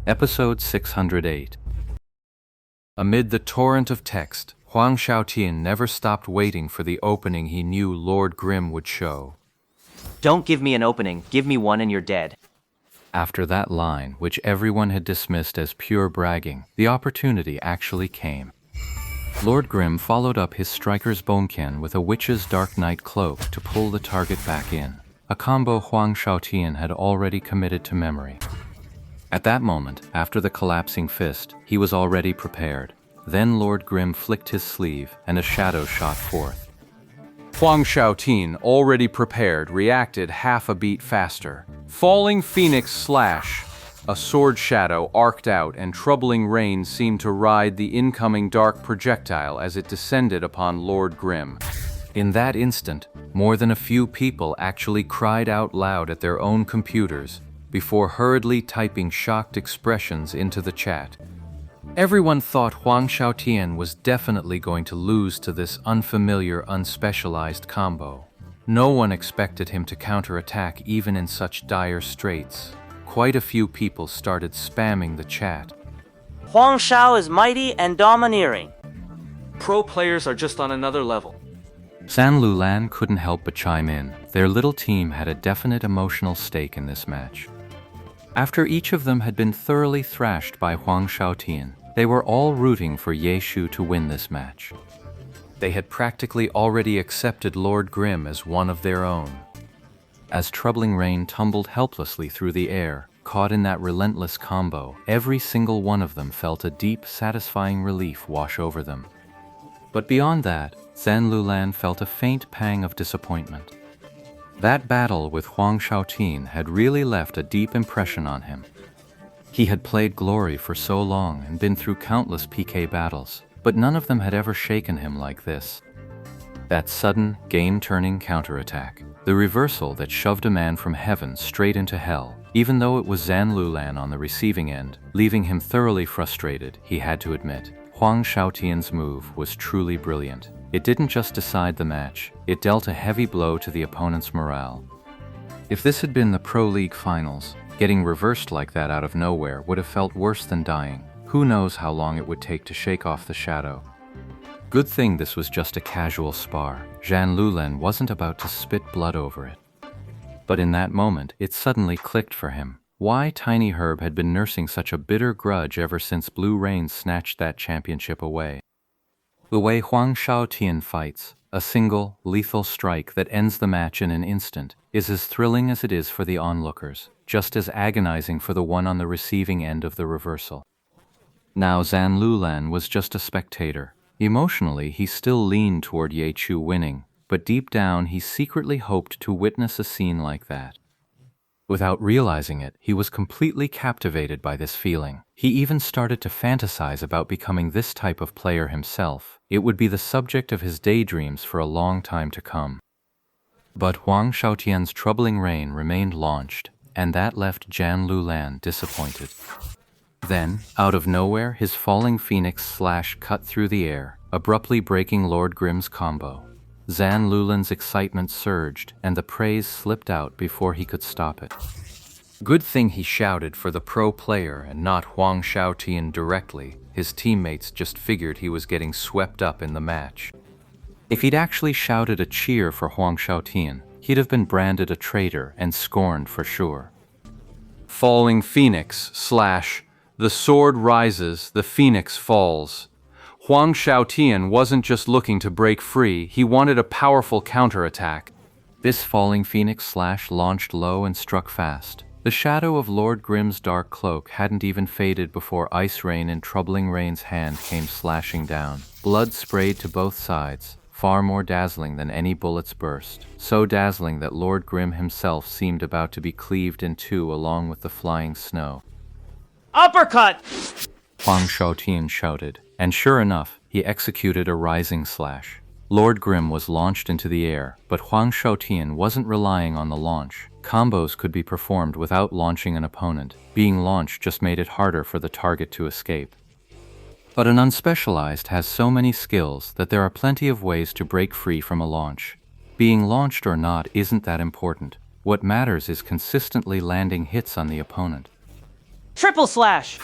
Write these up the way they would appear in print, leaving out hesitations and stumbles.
Episode 608. Amid the torrent of text, Huang Shaotian never stopped waiting for the opening he knew Lord Grimm would show. Don't give me an opening, give me one and you're dead. After that line, which everyone had dismissed as pure bragging, the opportunity actually came. Lord Grimm followed up his striker's bonekin with a witch's dark night cloak to pull the target back in, a combo Huang Shaotian had already committed to memory. At that moment, after the collapsing fist, he was already prepared. Then Lord Grimm flicked his sleeve, and a shadow shot forth. Huang Shaotian, already prepared, reacted half a beat faster. Falling Phoenix slash. A sword shadow arced out, and troubling rain seemed to ride the incoming dark projectile as it descended upon Lord Grimm. In that instant, more than a few people actually cried out loud at their own computers, before hurriedly typing shocked expressions into the chat. Everyone thought Huang Shaotian was definitely going to lose to this unfamiliar, unspecialized combo. No one expected him to counterattack even in such dire straits. Quite a few people started spamming the chat. Huang Shao is mighty and domineering. Pro players are just on another level. San Lulan couldn't help but chime in. Their little team had a definite emotional stake in this match. After each of them had been thoroughly thrashed by Huang Shaotian, they were all rooting for Ye Shu to win this match. They had practically already accepted Lord Grimm as one of their own. As troubling rain tumbled helplessly through the air, caught in that relentless combo, every single one of them felt a deep, satisfying relief wash over them. But beyond that, San Lulan felt a faint pang of disappointment. That battle with Huang Shaotian had really left a deep impression on him. He had played Glory for so long and been through countless PK battles, but none of them had ever shaken him like this. That sudden, game-turning counterattack, the reversal that shoved a man from heaven straight into hell, even though it was San Lulan on the receiving end, leaving him thoroughly frustrated, he had to admit. Huang Shaotian's move was truly brilliant. It didn't just decide the match, it dealt a heavy blow to the opponent's morale. If this had been the Pro League finals, getting reversed like that out of nowhere would have felt worse than dying. Who knows how long it would take to shake off the shadow. Good thing this was just a casual spar. San Lulan wasn't about to spit blood over it. But in that moment, it suddenly clicked for him. Why Tiny Herb had been nursing such a bitter grudge ever since Blue Rain snatched that championship away. The way Huang Shaotian fights, a single, lethal strike that ends the match in an instant, is as thrilling as it is for the onlookers, just as agonizing for the one on the receiving end of the reversal. Now San Lulan was just a spectator. Emotionally, he still leaned toward Ye Shu winning, but deep down he secretly hoped to witness a scene like that. Without realizing it, he was completely captivated by this feeling. He even started to fantasize about becoming this type of player himself. It would be the subject of his daydreams for a long time to come. But Huang Shaotian's troubling reign remained launched, and that left San Lulan disappointed. Then, out of nowhere, his falling phoenix slash cut through the air, abruptly breaking Lord Grimm's combo. San Lulan's excitement surged, and the praise slipped out before he could stop it. Good thing he shouted for the pro player and not Huang Shaotian directly. His teammates just figured he was getting swept up in the match. If he'd actually shouted a cheer for Huang Shaotian, he'd have been branded a traitor and scorned for sure. Falling Phoenix slash, the sword rises, the phoenix falls. Huang Shaotian wasn't just looking to break free, he wanted a powerful counterattack. This falling phoenix slash launched low and struck fast. The shadow of Lord Grimm's dark cloak hadn't even faded before Ice Rain in Troubling Rain's hand came slashing down. Blood sprayed to both sides, far more dazzling than any bullet's burst. So dazzling that Lord Grimm himself seemed about to be cleaved in two along with the flying snow. Uppercut! Huang Shaotian shouted, and sure enough, he executed a rising slash. Lord Grimm was launched into the air, but Huang Shaotian wasn't relying on the launch. Combos could be performed without launching an opponent. Being launched just made it harder for the target to escape. But an unspecialized has so many skills that there are plenty of ways to break free from a launch. Being launched or not isn't that important. What matters is consistently landing hits on the opponent. Triple slash!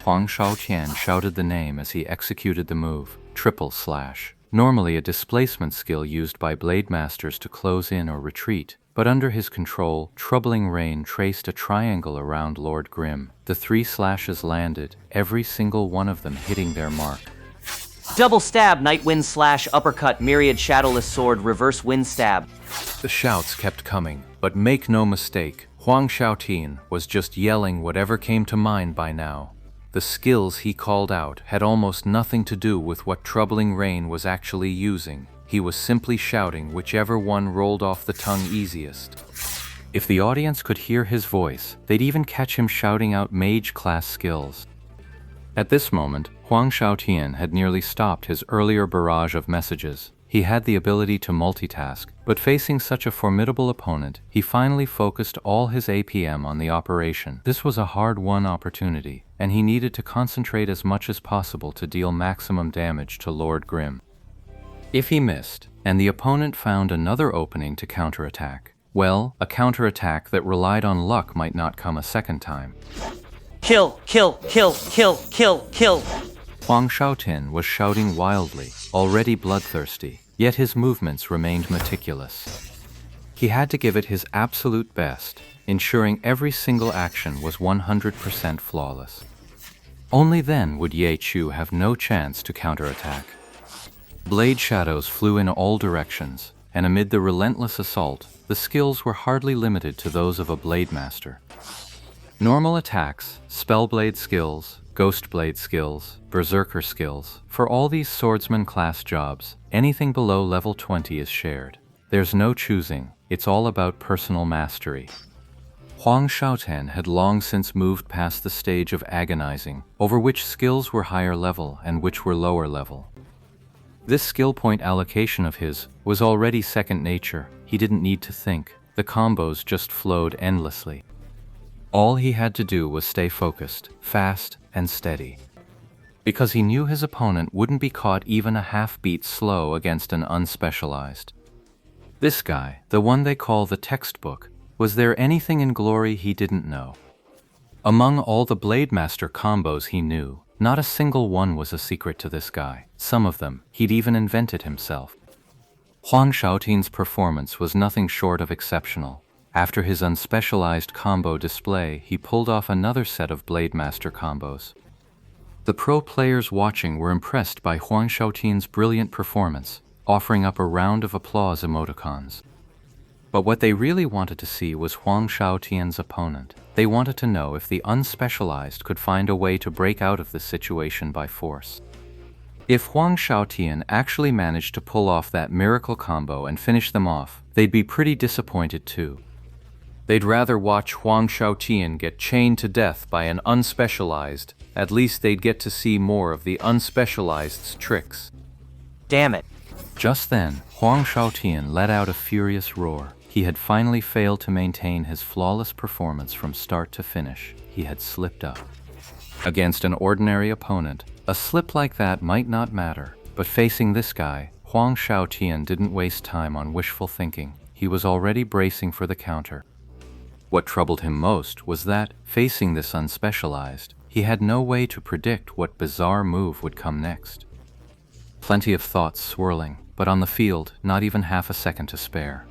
Huang Shaotian shouted the name as he executed the move, triple slash. Normally a displacement skill used by blade masters to close in or retreat, but under his control, Troubling Rain traced a triangle around Lord Grimm. The 3 slashes landed, every single one of them hitting their mark. Double stab, Night Wind slash, uppercut, myriad shadowless sword, reverse wind stab. The shouts kept coming, but make no mistake, Huang Shaotian was just yelling whatever came to mind by now. The skills he called out had almost nothing to do with what Troubling Rain was actually using. He was simply shouting whichever one rolled off the tongue easiest. If the audience could hear his voice, they'd even catch him shouting out mage-class skills. At this moment, Huang Shaotian had nearly stopped his earlier barrage of messages. He had the ability to multitask, but facing such a formidable opponent, he finally focused all his APM on the operation. This was a hard-won opportunity, and he needed to concentrate as much as possible to deal maximum damage to Lord Grimm. If he missed, and the opponent found another opening to counterattack, well, a counterattack that relied on luck might not come a second time. Kill, kill, kill, kill, kill, kill. Huang Shaotian was shouting wildly, already bloodthirsty, yet his movements remained meticulous. He had to give it his absolute best, ensuring every single action was 100% flawless. Only then would Ye Chu have no chance to counterattack. Blade shadows flew in all directions, and amid the relentless assault, the skills were hardly limited to those of a blade master. Normal attacks, spellblade skills, ghost blade skills, berserker skills, for all these swordsman class jobs, anything below level 20 is shared. There's no choosing, it's all about personal mastery. Huang Shaotian had long since moved past the stage of agonizing, over which skills were higher level and which were lower level. This skill point allocation of his was already second nature. He didn't need to think. The combos just flowed endlessly. All he had to do was stay focused, fast, and steady. Because he knew his opponent wouldn't be caught even a half-beat slow against an unspecialized. This guy, the one they call the textbook, was there anything in glory he didn't know? Among all the Blade Master combos he knew, not a single one was a secret to this guy. Some of them, he'd even invented himself. Huang Shaotian's performance was nothing short of exceptional. After his unspecialized combo display, he pulled off another set of Blade Master combos. The pro players watching were impressed by Huang Shaotian's brilliant performance, offering up a round of applause emoticons. But what they really wanted to see was Huang Shaotian's opponent. They wanted to know if the unspecialized could find a way to break out of the situation by force. If Huang Shaotian actually managed to pull off that miracle combo and finish them off, they'd be pretty disappointed too. They'd rather watch Huang Shaotian get chained to death by an unspecialized. At least they'd get to see more of the unspecialized's tricks. Damn it. Just then, Huang Shaotian let out a furious roar. He had finally failed to maintain his flawless performance from start to finish. He had slipped up. Against an ordinary opponent, a slip like that might not matter, but facing this guy, Huang Shaotian didn't waste time on wishful thinking. He was already bracing for the counter. What troubled him most was that, facing this unspecialized, he had no way to predict what bizarre move would come next. Plenty of thoughts swirling, but on the field, not even half a second to spare.